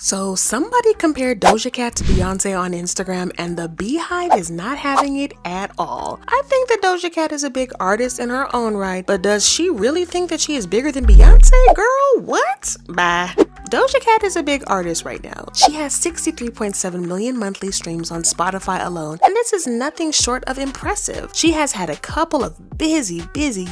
So somebody compared Doja Cat to Beyonce on Instagram and the Beehive is not having it at all. I think that Doja Cat is a big artist in her own right, but does she really think that she is bigger than Beyonce? Girl, what? Bye. Doja Cat is a big artist right now. She has 63.7 million monthly streams on Spotify alone, and this is nothing short of impressive. She has had a couple of busy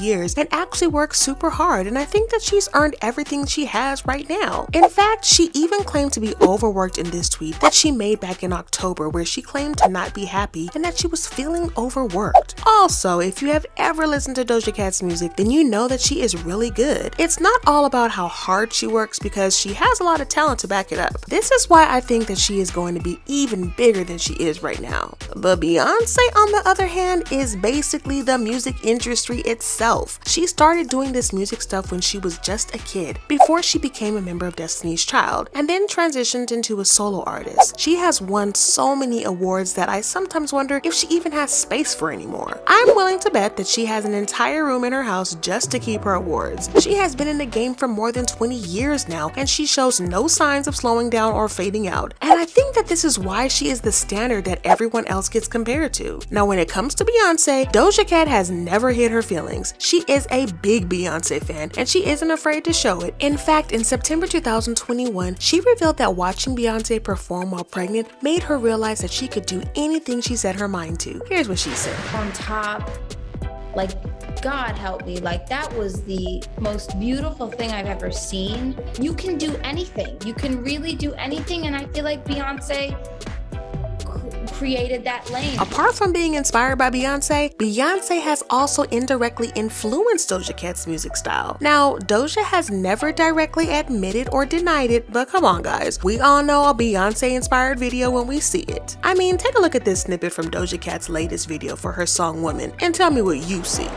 years and actually works super hard, and I think that she's earned everything she has right now. In fact, she even claimed to be overworked in this tweet that she made back in October, where she claimed to not be happy and that she was feeling overworked. Also, if you have ever listened to Doja Cat's music, then you know that she is really good. It's not all about how hard she works because she has a lot of talent to back it up. This is why I think that she is going to be even bigger than she is right now. But Beyonce, on the other hand, is basically the music industry itself. She started doing this music stuff when she was just a kid, before she became a member of Destiny's Child, and then transitioned into a solo artist. She has won so many awards that I sometimes wonder if she even has space for anymore. I'm willing to bet that she has an entire room in her house just to keep her awards. She has been in the game for more than 20 years now, and she shows no signs of slowing down or fading out. And I think that this is why she is the standard that everyone else gets compared to. Now, when it comes to Beyonce, Doja Cat has never hid her feelings. She is a big Beyonce fan, and she isn't afraid to show it. In fact, in September 2021, she revealed that watching Beyonce perform while pregnant made her realize that she could do anything she set her mind to. Here's what she said. On top, like, God help me, like, that was the most beautiful thing I've ever seen. You can do anything. You can really do anything, and I feel like Beyonce created that lane. Apart from being inspired by Beyonce, Beyonce has also indirectly influenced Doja Cat's music style. Now, Doja has never directly admitted or denied it, but come on guys, we all know a Beyonce inspired video when we see it. I mean, take a look at this snippet from Doja Cat's latest video for her song Woman and tell me what you see.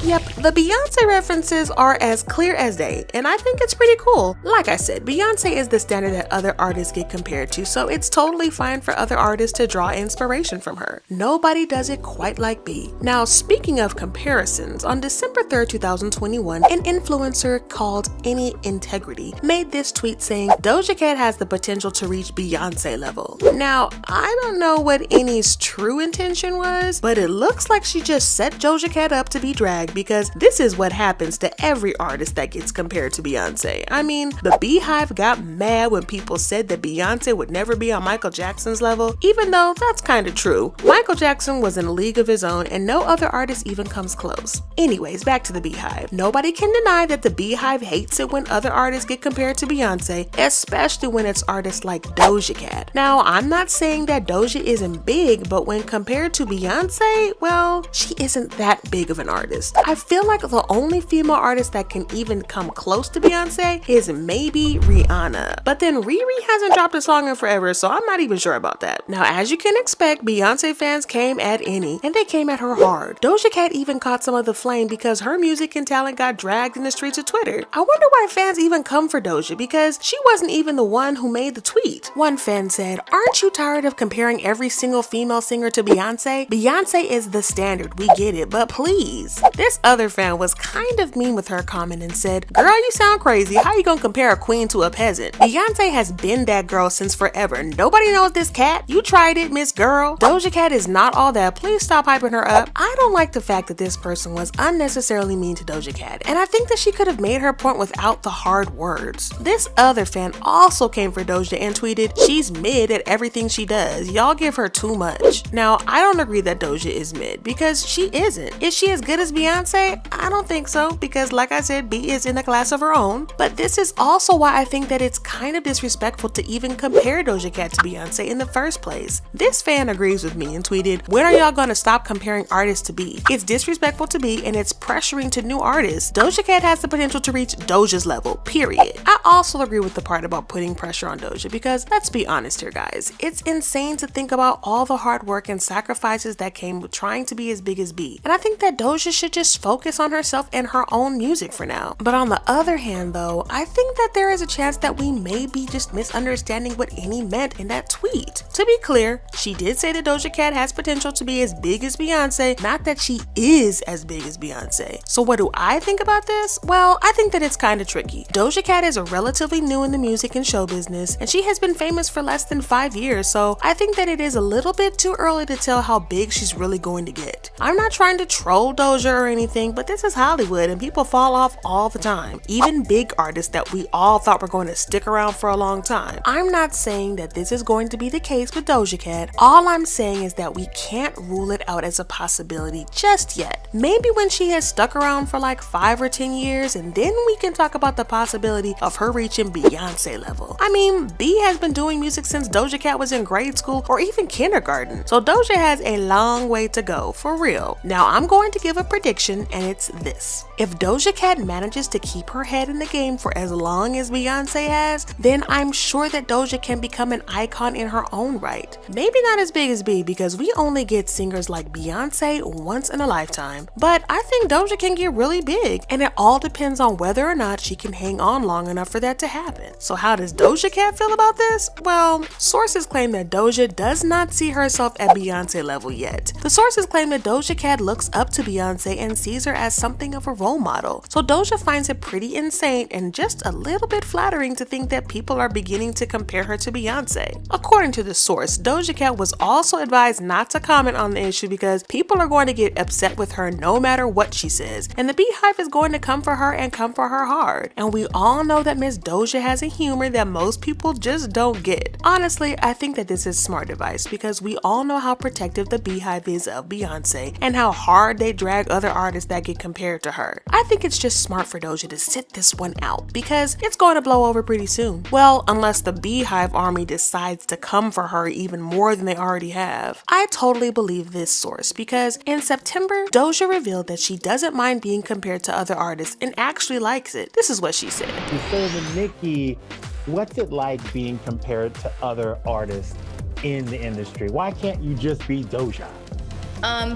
Yep, the Beyonce references are as clear as day, and I think it's pretty cool. Like I said, Beyonce is the standard that other artists get compared to, so it's totally fine for other artists to draw inspiration from her. Nobody does it quite like B. Now, speaking of comparisons, on December 3rd, 2021, an influencer called Any Integrity made this tweet saying Doja Cat has the potential to reach Beyonce level. Now, I don't know what Any's true intention was, but it looks like she just set Doja Cat up to be dragged, because this is what happens to every artist that gets compared to Beyonce. I mean, the Beehive got mad when people said that Beyonce would never be on Michael Jackson's level, even though that's kind of true. Michael Jackson was in a league of his own and no other artist even comes close. Anyways, back to the Beehive. Nobody can deny that the Beehive hates it when other artists get compared to Beyonce, especially when it's artists like Doja Cat. Now, I'm not saying that Doja isn't big, but when compared to Beyonce, well, she isn't that big of an artist. I feel like the only female artist that can even come close to Beyonce is maybe Rihanna. But then Riri hasn't dropped a song in forever, so I'm not even sure about that. Now, as you can expect, Beyonce fans came at Any, and they came at her hard. Doja Cat even caught some of the flame because her music and talent got dragged in the streets of Twitter. I wonder why fans even come for Doja, because she wasn't even the one who made the tweet. One fan said, "Aren't you tired of comparing every single female singer to Beyonce? Beyonce is the standard, we get it, but please." This other fan was kind of mean with her comment and said, "Girl, you sound crazy. How you gonna compare a queen to a peasant? Beyonce has been that girl since forever. Nobody knows this cat. You tried it, Miss Girl. Doja Cat is not all that. Please stop hyping her up." I don't like the fact that this person was unnecessarily mean to Doja Cat, and I think that she could have made her point without the hard words. This other fan also came for Doja and tweeted, "She's mid at everything she does. Y'all give her too much." Now, I don't agree that Doja is mid, because she isn't. Is she as good as Beyonce? I don't think so, because like I said, B is in a class of her own. But this is also why I think that it's kind of disrespectful to even compare Doja Cat to Beyonce in the first place. This fan agrees with me and tweeted, "When are y'all gonna stop comparing artists to B? It's disrespectful to B and it's pressuring to new artists. Doja Cat has the potential to reach Doja's level, period." I also agree with the part about putting pressure on Doja, because let's be honest here guys, it's insane to think about all the hard work and sacrifices that came with trying to be as big as B. And I think that Doja should just just focus on herself and her own music for now. But on the other hand though, I think that there is a chance that we may be just misunderstanding what Annie meant in that tweet. To be clear, she did say that Doja Cat has potential to be as big as Beyonce, not that she is as big as Beyonce. So what do I think about this? Well, I think that it's kind of tricky. Doja Cat is relatively new in the music and show business, and she has been famous for less than 5 years, so I think that it is a little bit too early to tell how big she's really going to get. I'm not trying to troll Doja or anything, but this is Hollywood and people fall off all the time. Even big artists that we all thought were going to stick around for a long time. I'm not saying that this is going to be the case with Doja Cat. All I'm saying is that we can't rule it out as a possibility just yet. Maybe when she has stuck around for like 5 or 10 years, and then we can talk about the possibility of her reaching Beyonce level. I mean, B has been doing music since Doja Cat was in grade school or even kindergarten, so Doja has a long way to go, for real. Now I'm going to give a prediction, and it's this. If Doja Cat manages to keep her head in the game for as long as Beyonce has, then I'm sure that Doja can become an icon in her own right. Maybe not as big as B, because we only get singers like Beyonce once in a lifetime, but I think Doja can get really big, and it all depends on whether or not she can hang on long enough for that to happen. So how does Doja Cat feel about this? Well, sources claim that Doja does not see herself at Beyonce level yet. The sources claim that Doja Cat looks up to Beyonce and sees her as something of a role model. So Doja finds it pretty insane and just a little bit flattering to think that people are beginning to compare her to Beyonce. According to the source, Doja Cat was also advised not to comment on the issue because people are going to get upset with her no matter what she says, and the Beehive is going to come for her and come for her hard. And we all know that Miss Doja has a humor that most people just don't get. Honestly, I think that this is smart advice because we all know how protective the Beehive is of Beyonce and how hard they drag other artists that get compared to her. I think it's just smart for Doja to sit this one out because it's going to blow over pretty soon. Well, unless the Beehive army decides to come for her even more than they already have. I totally believe this source because in September, Doja revealed that she doesn't mind being compared to other artists and actually likes it. This is what she said. So Nikki, what's it like being compared to other artists in the industry? Why can't you just be Doja?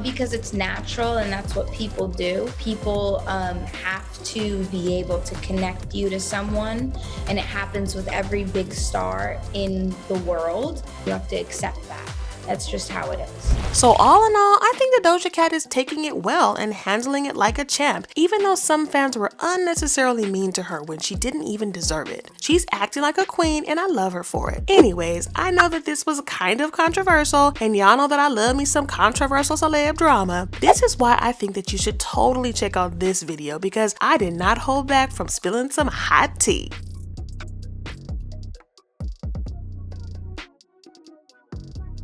Because it's natural and that's what people do. People have to be able to connect you to someone, and it happens with every big star in the world. You have to accept that. That's just how it is. So all in all, I think that Doja Cat is taking it well and handling it like a champ, even though some fans were unnecessarily mean to her when she didn't even deserve it. She's acting like a queen and I love her for it. Anyways, I know that this was kind of controversial, and y'all know that I love me some controversial celeb drama. This is why I think that you should totally check out this video because I did not hold back from spilling some hot tea.